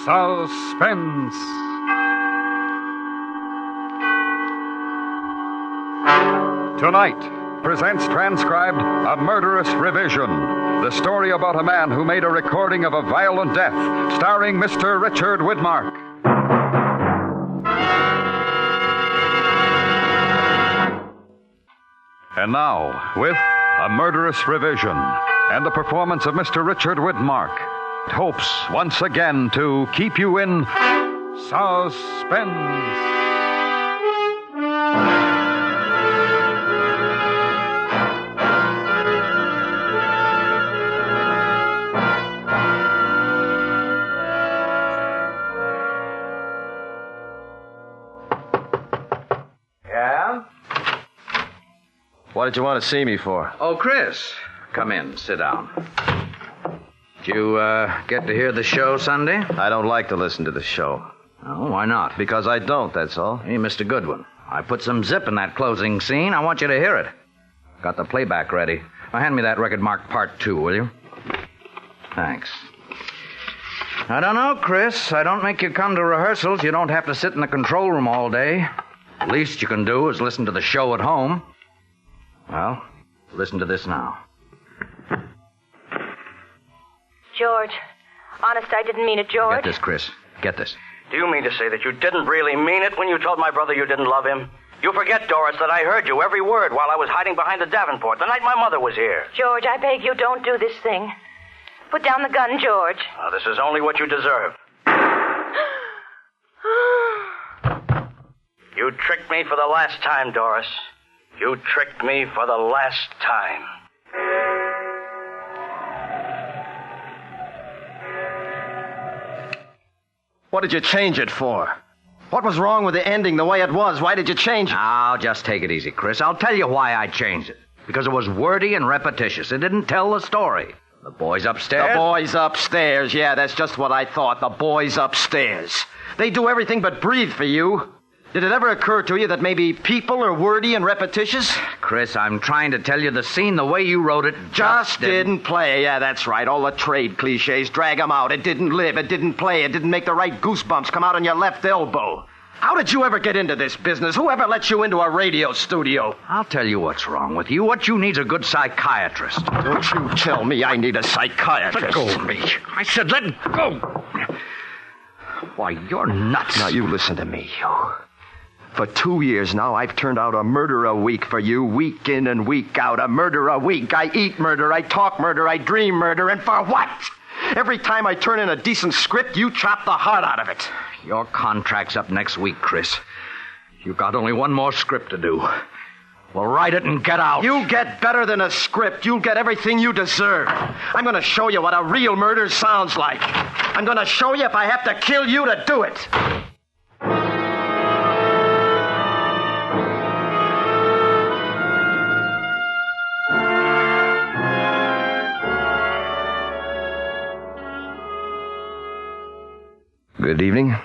Suspense. Tonight presents transcribed A Murderous Revision, the story about a man who made a recording of a violent death, starring Mr. Richard Widmark. And now, with A Murderous Revision and the performance of Mr. Richard Widmark, it hopes once again to keep you in suspense. Yeah? What did you want to see me for? Oh, Chris. Come in. Sit down. Did you get to hear the show Sunday? I don't like to listen to the show. Oh, why not? Because I don't, that's all. Hey, Mr. Goodwin, I put some zip in that closing scene. I want you to hear it. Got the playback ready. Now, hand me that record marked Part 2, will you? Thanks. I don't know, Chris. I don't make you come to rehearsals. You don't have to sit in the control room all day. The least you can do is listen to the show at home. Well, listen to this now. George. Honest, I didn't mean it, George. Get this, Chris. Get this. Do you mean to say that you didn't really mean it when you told my brother you didn't love him? You forget, Doris, that I heard you every word while I was hiding behind the Davenport the night my mother was here. George, I beg you, don't do this thing. Put down the gun, George. Now, this is only what you deserve. You tricked me for the last time, Doris. You tricked me for the last time. What did you change it for? What was wrong with the ending the way it was? Why did you change it? Now, just take it easy, Chris. I'll tell you why I changed it. Because it was wordy and repetitious. It didn't tell the story. The boys upstairs... The boys upstairs. Yeah, that's just what I thought. The boys upstairs. They do everything but breathe for you. Did it ever occur to you that maybe people are wordy and repetitious? Chris, I'm trying to tell you the scene the way you wrote it Just didn't play. Yeah, that's right. All the trade cliches, drag them out. It didn't live. It didn't play. It didn't make the right goosebumps come out on your left elbow. How did you ever get into this business? Who ever let you into a radio studio? I'll tell you what's wrong with you. What you need's a good psychiatrist. Don't you tell me I need a psychiatrist. Let go of me. I said let go. Why, you're nuts. Now, you listen to me, you. For 2 years now, I've turned out a murder a week for you, week in and week out. A murder a week. I eat murder, I talk murder, I dream murder, and for what? Every time I turn in a decent script, you chop the heart out of it. Your contract's up next week, Chris. You've got only one more script to do. Well, write it and get out. You'll get better than a script. You'll get everything you deserve. I'm going to show you what a real murder sounds like. I'm going to show you if I have to kill you to do it. Good evening.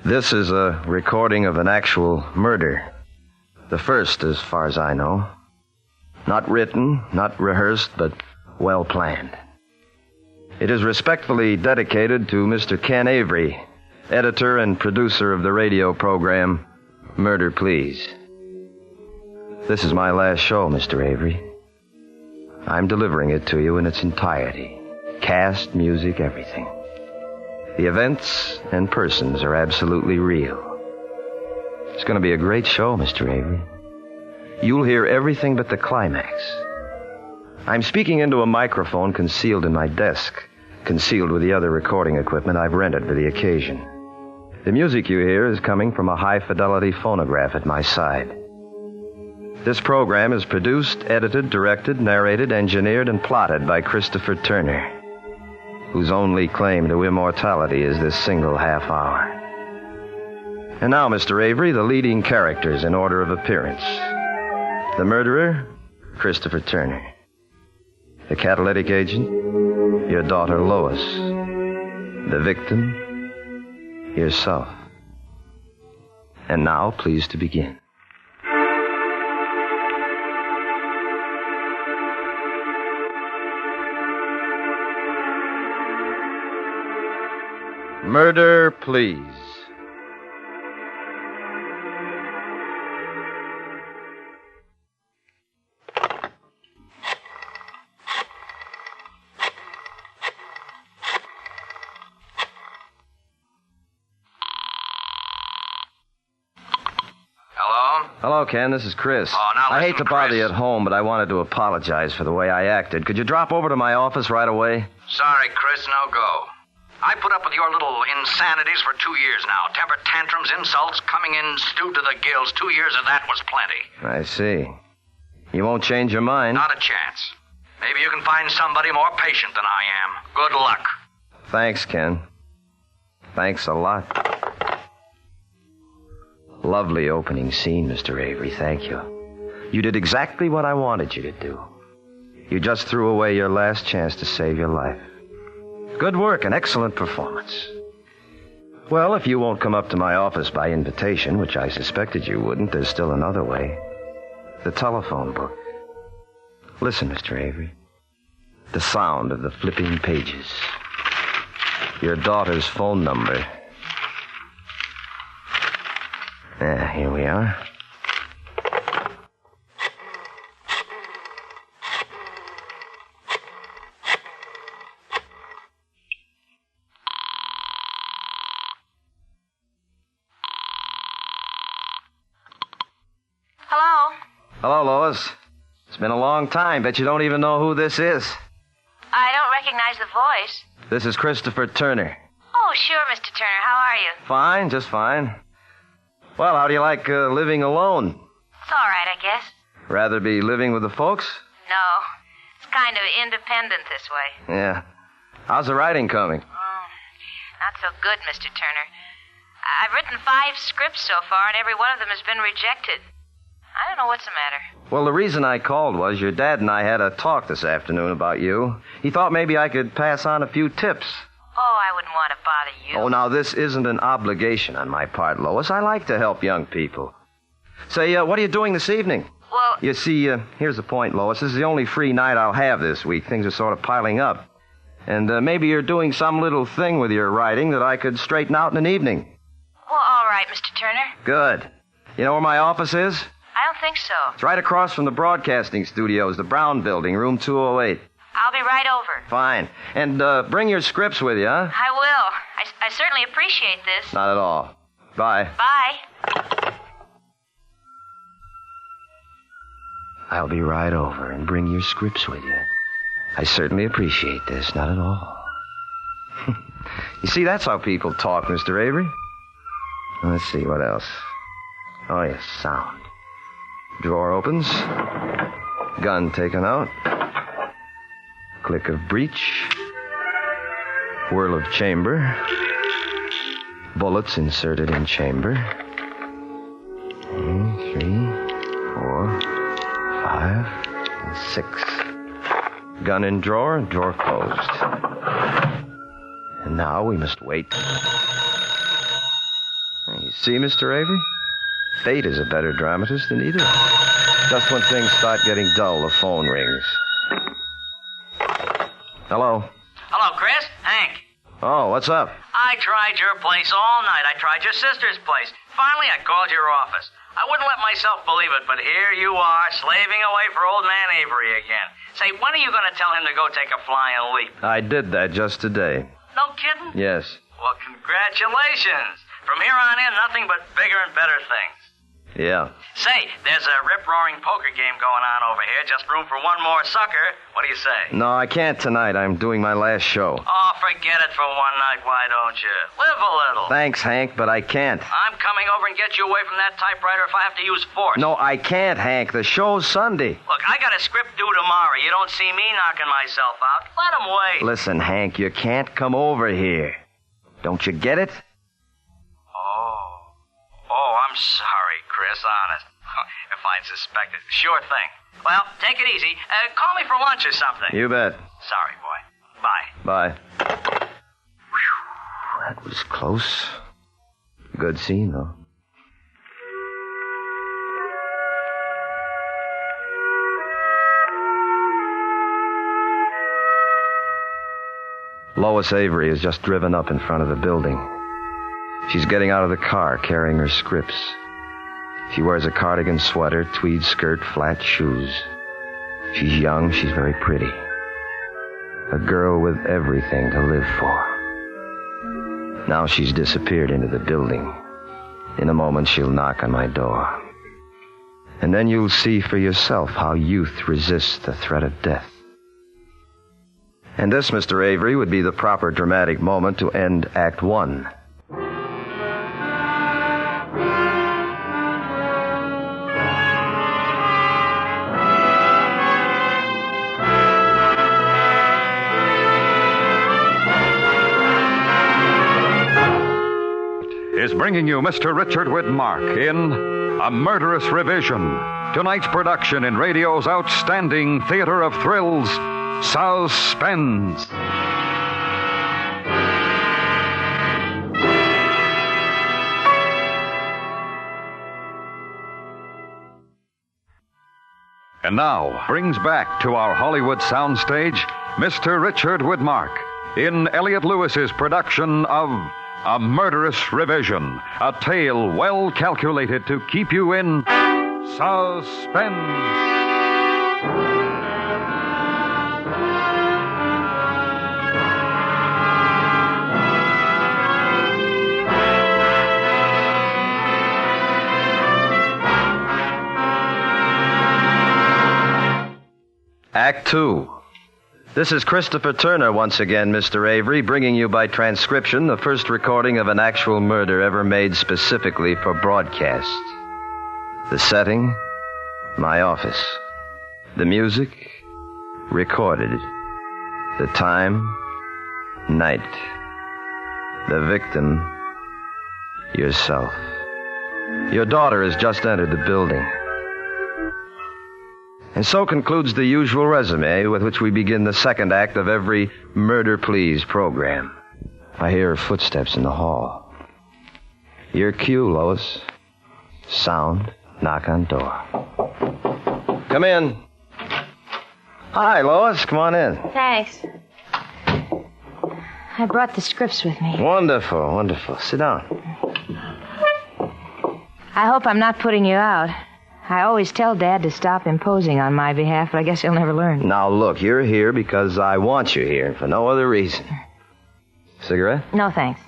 This is a recording of an actual murder. The first, as far as I know. Not written, not rehearsed, but well planned. It is respectfully dedicated to Mr. Ken Avery, editor and producer of the radio program Murder Please. This is my last show, Mr. Avery. I'm delivering it to you in its entirety. Cast, music, everything. The events and persons are absolutely real. It's going to be a great show, Mr. Avery. You'll hear everything but the climax. I'm speaking into a microphone concealed in my desk, concealed with the other recording equipment I've rented for the occasion. The music you hear is coming from a high-fidelity phonograph at my side. This program is produced, edited, directed, narrated, engineered, and plotted by Christopher Turner, whose only claim to immortality is this single half hour. And now, Mr. Avery, the leading characters in order of appearance. The murderer, Christopher Turner. The catalytic agent, your daughter Lois. The victim, yourself. And now, please to begin. Murder, Please. Hello, Ken. This is Chris. Oh, now I listen, hate to bother Chris. you at home, but I wanted to apologize for the way I acted. Could you drop over to my office right away? Sorry, Chris, no go. I put up with your little insanities for 2 years now. Temper tantrums, insults, coming in stewed to the gills. 2 years of that was plenty. I see. You won't change your mind? Not a chance. Maybe you can find somebody more patient than I am. Good luck. Thanks, Ken. Thanks a lot. Lovely opening scene, Mr. Avery. Thank you. You did exactly what I wanted you to do. You just threw away your last chance to save your life. Good work, an excellent performance. Well, if you won't come up to my office by invitation, which I suspected you wouldn't, there's still another way. The telephone book. Listen, Mr. Avery. The sound of the flipping pages. Your daughter's phone number. Here we are. Hello? Hello, Lois. It's been a long time. Bet you don't even know who this is. I don't recognize the voice. This is Christopher Turner. Oh, sure, Mr. Turner. How are you? Fine, just fine. Well, how do you like living alone? It's all right, I guess. Rather be living with the folks? No. It's kind of independent this way. Yeah. How's the writing coming? Not so good, Mr. Turner. I've written 5 scripts so far, and every one of them has been rejected. I don't know what's the matter. Well, the reason I called was your dad and I had a talk this afternoon about you. He thought maybe I could pass on a few tips. Oh, I wouldn't want to bother you. Oh, now, this isn't an obligation on my part, Lois. I like to help young people. Say, what are you doing this evening? Well... You see, here's the point, Lois. This is the only free night I'll have this week. Things are sort of piling up. And maybe you're doing some little thing with your writing that I could straighten out in an evening. Well, all right, Mr. Turner. Good. You know where my office is? I don't think so. It's right across from the broadcasting studios, the Brown Building, room 208. I'll be right over. Fine. And bring your scripts with you, huh? I will. I certainly appreciate this. Not at all. Bye. Bye. I'll be right over and bring your scripts with you. I certainly appreciate this. Not at all. You see, that's how people talk, Mr. Avery. Let's see, what else? Oh, yes, sound. Drawer opens. Gun taken out. Click of breech. Whirl of chamber. Bullets inserted in chamber. 3, 4, 5, and 6. Gun in drawer, drawer closed. And now we must wait. You see, Mr. Avery? Fate is a better dramatist than either. Just when things start getting dull, the phone rings. Hello? Hello, Chris. Hank. Oh, what's up? I tried your place all night. I tried your sister's place. Finally, I called your office. I wouldn't let myself believe it, but here you are, slaving away for old man Avery again. Say, when are you going to tell him to go take a flying leap? I did that just today. No kidding? Yes. Well, congratulations. From here on in, nothing but bigger and better things. Yeah. Say, there's a rip-roaring poker game going on over here. Just room for one more sucker. What do you say? No, I can't tonight. I'm doing my last show. Oh, forget it for one night, why don't you? Live a little. Thanks, Hank, but I can't. I'm coming over and get you away from that typewriter if I have to use force. No, I can't, Hank. The show's Sunday. Look, I got a script due tomorrow. You don't see me knocking myself out. Let him wait. Listen, Hank, you can't come over here. Don't you get it? Oh, I'm sorry, Chris, honest. If I'd suspected. Sure thing. Well, take it easy. Call me for lunch or something. You bet. Sorry, boy. Bye. Bye. Whew, that was close. Good scene, though. Lois Avery has just driven up in front of the building. She's getting out of the car, carrying her scripts. She wears a cardigan sweater, tweed skirt, flat shoes. She's young, she's very pretty. A girl with everything to live for. Now she's disappeared into the building. In a moment, she'll knock on my door. And then you'll see for yourself how youth resists the threat of death. And this, Mr. Avery, would be the proper dramatic moment to end Act One. Is bringing you Mr. Richard Widmark in A Murderous Revision, tonight's production in radio's outstanding theater of thrills, Suspense. And now, brings back to our Hollywood soundstage Mr. Richard Widmark in Elliot Lewis's production of A Murderous Revision, a tale well calculated to keep you in suspense. Act Two. This is Christopher Turner once again, Mr. Avery, bringing you by transcription the first recording of an actual murder ever made specifically for broadcast. The setting, my office. The music, recorded. The time, night. The victim, yourself. Your daughter has just entered the building. And so concludes the usual resume with which we begin the second act of every Murder Please program. I hear her footsteps in the hall. Your cue, Lois. Sound, knock on door. Come in. Hi, Lois. Come on in. Thanks. I brought the scripts with me. Wonderful, wonderful. Sit down. I hope I'm not putting you out. I always tell Dad to stop imposing on my behalf, but I guess he'll never learn. Now, look, you're here because I want you here, and for no other reason. Cigarette? No, thanks.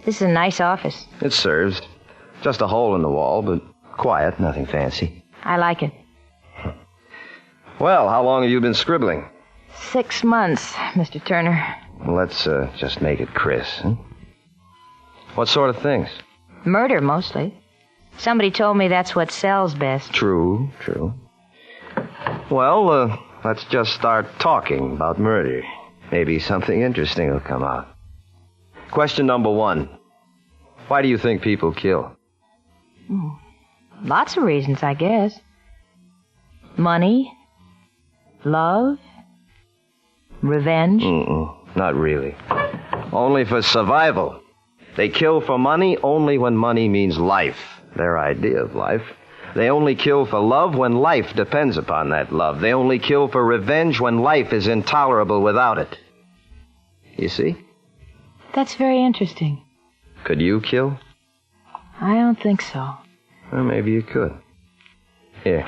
This is a nice office. It serves. Just a hole in the wall, but quiet, nothing fancy. I like it. Well, how long have you been scribbling? 6 months, Mr. Turner. Let's just make it Chris. Huh? What sort of things? Murder, mostly. Somebody told me that's what sells best. True. Well, let's just start talking about murder. Maybe something interesting will come out. Question number 1. Why do you think people kill? Lots of reasons, I guess. Money, love, revenge. Not really. Only for survival. They kill for money only when money means life. Their idea of life. They only kill for love when life depends upon that love. They only kill for revenge when life is intolerable without it. You see? That's very interesting. Could you kill? I don't think so. Well, maybe you could. Here.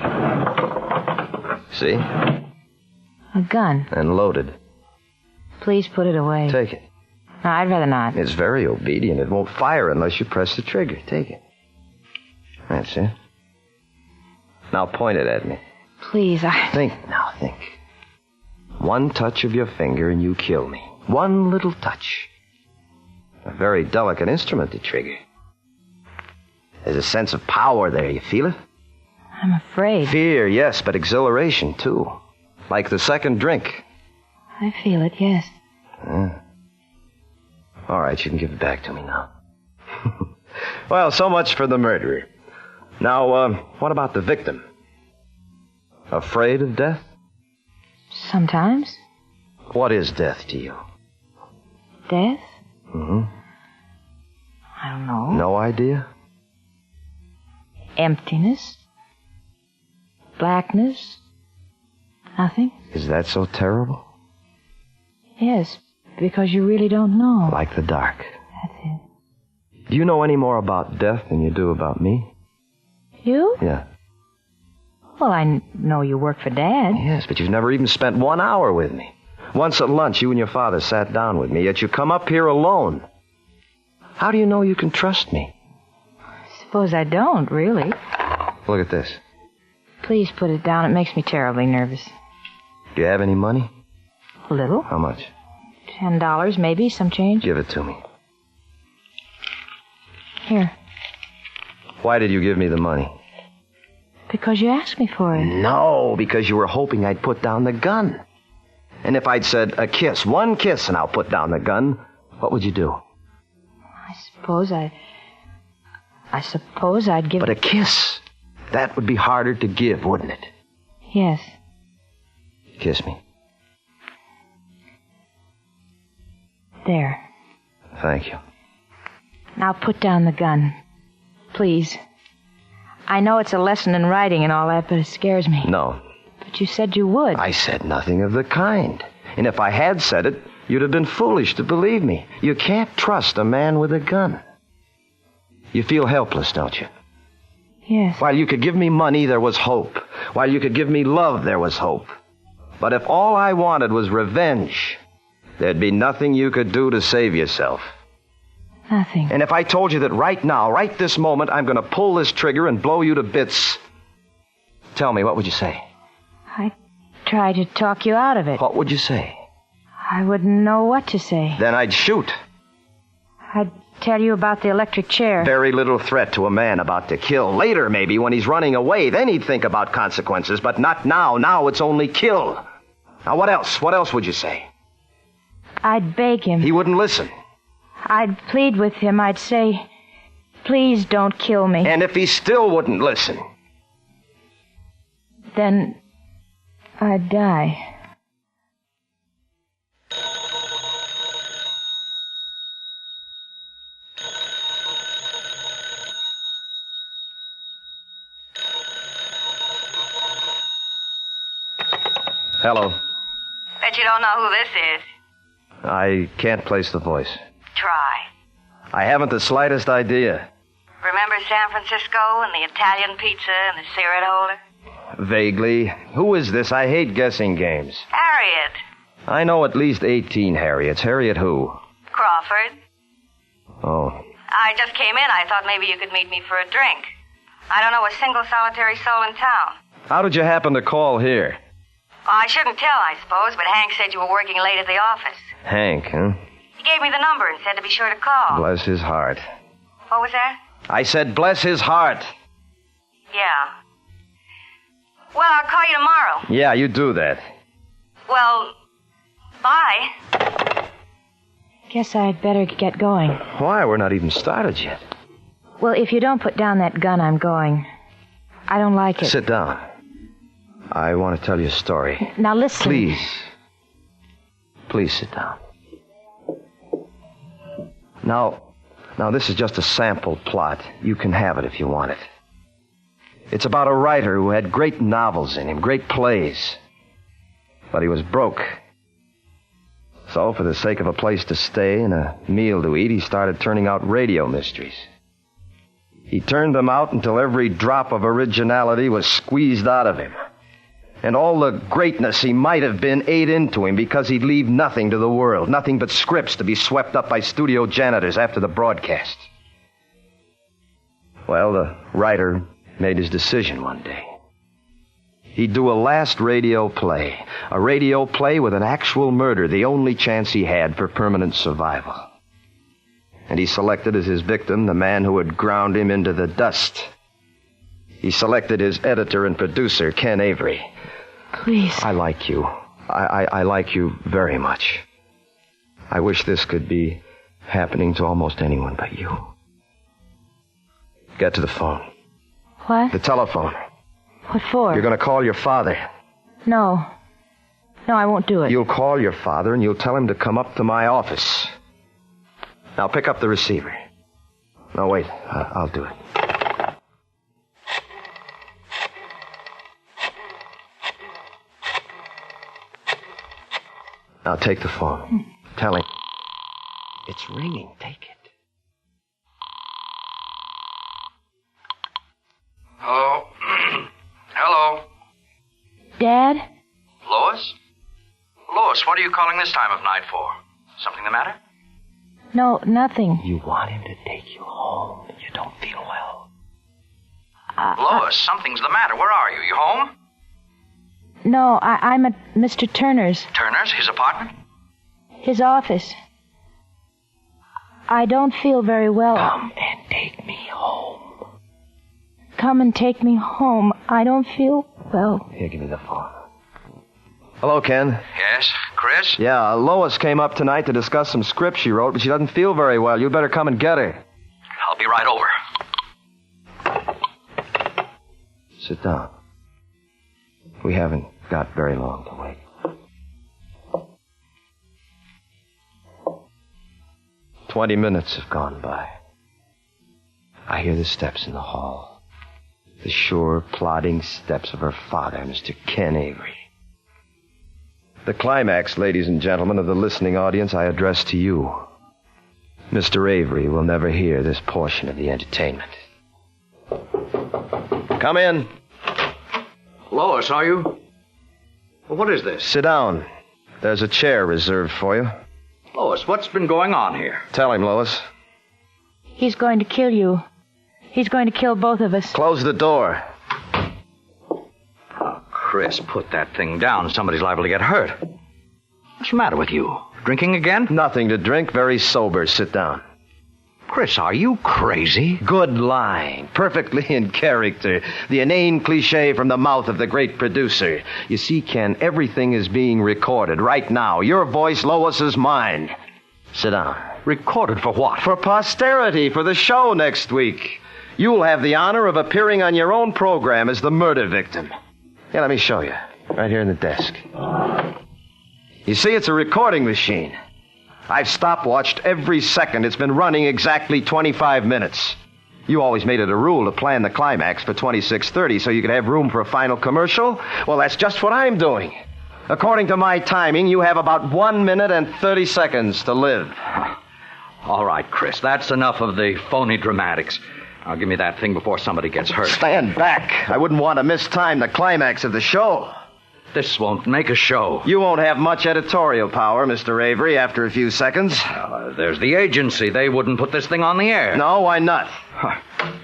See? A gun. And loaded. Please put it away. Take it. No, I'd rather not. It's very obedient. It won't fire unless you press the trigger. Take it. That's it. Now point it at me. Please, Think now, think. One touch of your finger and you kill me. One little touch. A very delicate instrument to trigger. There's a sense of power there. You feel it? I'm afraid. Fear, yes, but exhilaration, too. Like the second drink. I feel it, yes. All right, you can give it back to me now. Well, so much for the murderer. Now, what about the victim? Afraid of death? Sometimes. What is death to you? Death? I don't know. No idea? Emptiness. Blackness. Nothing. Is that so terrible? Yes, because you really don't know. Like the dark. That's it. Do you know any more about death than you do about me? You? Yeah. Well, I know you work for Dad. Yes, but you've never even spent 1 hour with me. Once at lunch, you and your father sat down with me, yet you come up here alone. How do you know you can trust me? Suppose I don't, really. Look at this. Please put it down. It makes me terribly nervous. Do you have any money? A little. How much? $10, maybe, some change. Give it to me. Here. Why did you give me the money? Because you asked me for it. No, because you were hoping I'd put down the gun. And if I'd said a kiss, one kiss, and I'll put down the gun, what would you do? I suppose I'd give... But a kiss, that would be harder to give, wouldn't it? Yes. Kiss me. There. Thank you. Now put down the gun. Please. I know it's a lesson in writing and all that, but it scares me. No. But you said you would. I said nothing of the kind. And if I had said it, you'd have been foolish to believe me. You can't trust a man with a gun. You feel helpless, don't you? Yes. While you could give me money, there was hope. While you could give me love, there was hope. But if all I wanted was revenge, there'd be nothing you could do to save yourself. Nothing. And if I told you that right now, right this moment, I'm going to pull this trigger and blow you to bits, tell me, what would you say? I tried to talk you out of it. What would you say? I wouldn't know what to say. Then I'd shoot. I'd tell you about the electric chair. Very little threat to a man about to kill. Later, maybe, when he's running away, then he'd think about consequences, but not now. Now it's only kill. Now, what else? What else would you say? I'd beg him. He wouldn't listen. I'd plead with him. I'd say, please don't kill me. And if he still wouldn't listen? Then I'd die. Hello. Bet you don't know who this is. I can't place the voice. Try. I haven't the slightest idea. Remember San Francisco and the Italian pizza and the cigarette holder? Vaguely. Who is this? I hate guessing games. Harriet. I know at least 18 Harriets. Harriet who? Crawford. Oh. I just came in. I thought maybe you could meet me for a drink. I don't know a single solitary soul in town. How did you happen to call here? Well, I shouldn't tell, I suppose, but Hank said you were working late at the office. Hank, huh? He gave me the number and said to be sure to call. Bless his heart. What was that? I said bless his heart. Yeah. Well, I'll call you tomorrow. Yeah, you do that. Well, bye. Guess I'd better get going. Why? We're not even started yet. Well, if you don't put down that gun, I'm going. I don't like it. Sit down. I want to tell you a story. Now listen. Please. Please sit down. Now, this is just a sample plot. You can have it if you want it. It's about a writer who had great novels in him, great plays. But he was broke. So, for the sake of a place to stay and a meal to eat, he started turning out radio mysteries. He turned them out until every drop of originality was squeezed out of him. And all the greatness he might have been ate into him because he'd leave nothing to the world, nothing but scripts to be swept up by studio janitors after the broadcast. Well, the writer made his decision one day. He'd do a last radio play, a radio play with an actual murder, the only chance he had for permanent survival. And he selected as his victim the man who had ground him into the dust. He selected his editor and producer, Ken Avery. Please. I like you. I like you very much. I wish this could be happening to almost anyone but you. Get to the phone. What? The telephone. What for? You're going to call your father. No. No, I won't do it. You'll call your father and you'll tell him to come up to my office. Now pick up the receiver. No, wait. I'll do it. Now take the phone. Tell him. It's ringing. Take it. Hello? Hello? Dad? Lois? Lois, what are you calling this time of night for? Something the matter? No, nothing. You want him to take you home. You don't feel well. Lois, something's the matter. Where are you? You home? No, I'm at Mr. Turner's. Turner's? His apartment? His office. I don't feel very well. Come and take me home. Come and take me home. I don't feel well. Here, give me the phone. Hello, Ken. Yes, Chris? Yeah, Lois came up tonight to discuss some script she wrote, but she doesn't feel very well. You'd better come and get her. I'll be right over. Sit down. We haven't got very long to wait. 20 minutes have gone by. I hear the steps in the hall. The sure, plodding steps of her father, Mr. Ken Avery. The climax, ladies and gentlemen of the listening audience, I address to you. Mr. Avery will never hear this portion of the entertainment. Come in. Lois, are you? Well, what is this? Sit down. There's a chair reserved for you. Lois, what's been going on here? Tell him, Lois. He's going to kill you. He's going to kill both of us. Close the door. Oh, Chris, put that thing down. Somebody's liable to get hurt. What's the matter with you? Drinking again? Nothing to drink. Very sober. Sit down. Chris, are you crazy? Good line. Perfectly in character. The inane cliche from the mouth of the great producer. You see, Ken, everything is being recorded right now. Your voice, Lois's, mine. Sit down. Recorded for what? For posterity, for the show next week. You'll have the honor of appearing on your own program as the murder victim. Here, let me show you. Right here in the desk. You see, it's a recording machine. I've stopwatched every second. It's been running exactly 25 minutes. You always made it a rule to plan the climax for 26:30 so you could have room for a final commercial. Well, that's just what I'm doing. According to my timing, you have about 1 minute and 30 seconds to live. All right, Chris, that's enough of the phony dramatics. Now, give me that thing before somebody gets hurt. Stand back. I wouldn't want to mistime the climax of the show. This won't make a show. You won't have much editorial power, Mr. Avery, after a few seconds. There's the agency. They wouldn't put this thing on the air. No, why not?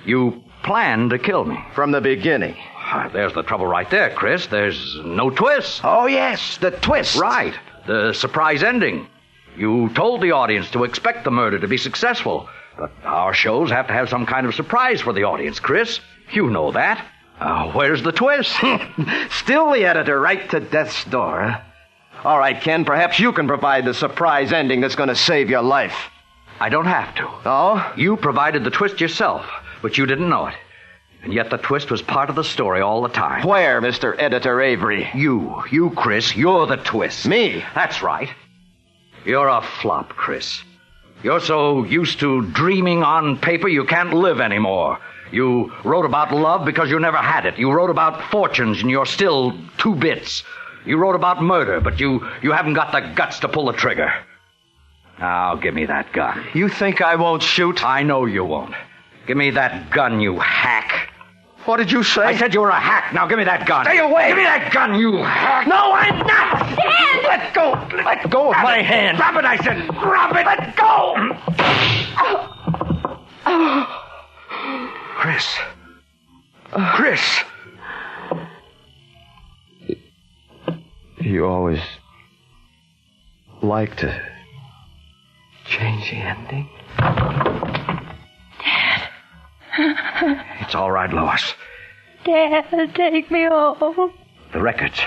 You planned to kill me. From the beginning. There's the trouble right there, Chris. There's no twist. Oh, yes, the twist. Right. The surprise ending. You told the audience to expect the murder to be successful. But our shows have to have some kind of surprise for the audience, Chris. You know that. Where's the twist? Still the editor, right to death's door, huh? All right, Ken, perhaps you can provide the surprise ending that's going to save your life. I don't have to. Oh? You provided the twist yourself, but you didn't know it. And yet the twist was part of the story all the time. Where, Mr. Editor Avery? You, Chris, you're the twist. Me? That's right. You're a flop, Chris. You're so used to dreaming on paper you can't live anymore. You wrote about love because you never had it. You wrote about fortunes and you're still 2 bits. You wrote about murder, but you haven't got the guts to pull the trigger. Now, give me that gun. You think I won't shoot? I know you won't. Give me that gun, you hack. What did you say? I said you were a hack. Now give me that gun. Stay away! Give me that gun, you hack. No, I'm not! Dan! Let go! Let go of my hand! Drop it, I said. Drop it! Let go! Chris. Chris. You always like to change the ending? Dad. It's all right, Lois. Dad, take me home. The records.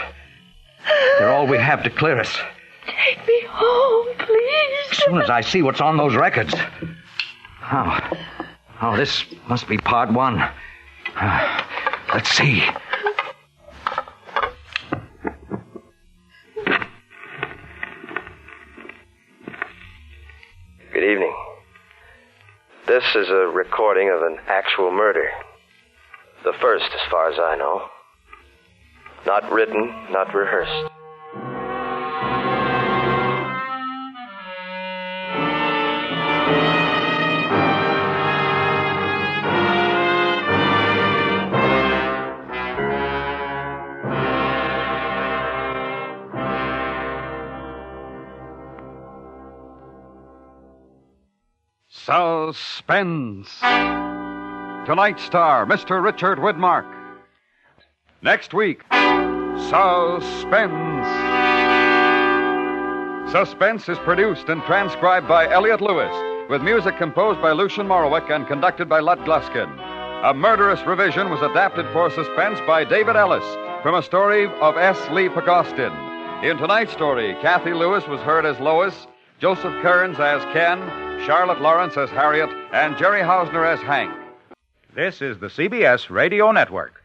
They're all we have to clear us. Take me home, please. As soon as I see what's on those records. Oh, this must be part 1. Let's see. Good evening. This is a recording of an actual murder. The first, as far as I know. Not written, not rehearsed. Suspense. Tonight's star, Mr. Richard Widmark. Next week, Suspense. Suspense is produced and transcribed by Elliott Lewis, with music composed by Lucian Morowick and conducted by Lud Gluskin. A Murderous Revision was adapted for Suspense by David Ellis from a story of S. Lee Pagostin. In tonight's story, Kathy Lewis was heard as Lois, Joseph Kearns as Ken, Charlotte Lawrence as Harriet, and Jerry Hausner as Hank. This is the CBS Radio Network.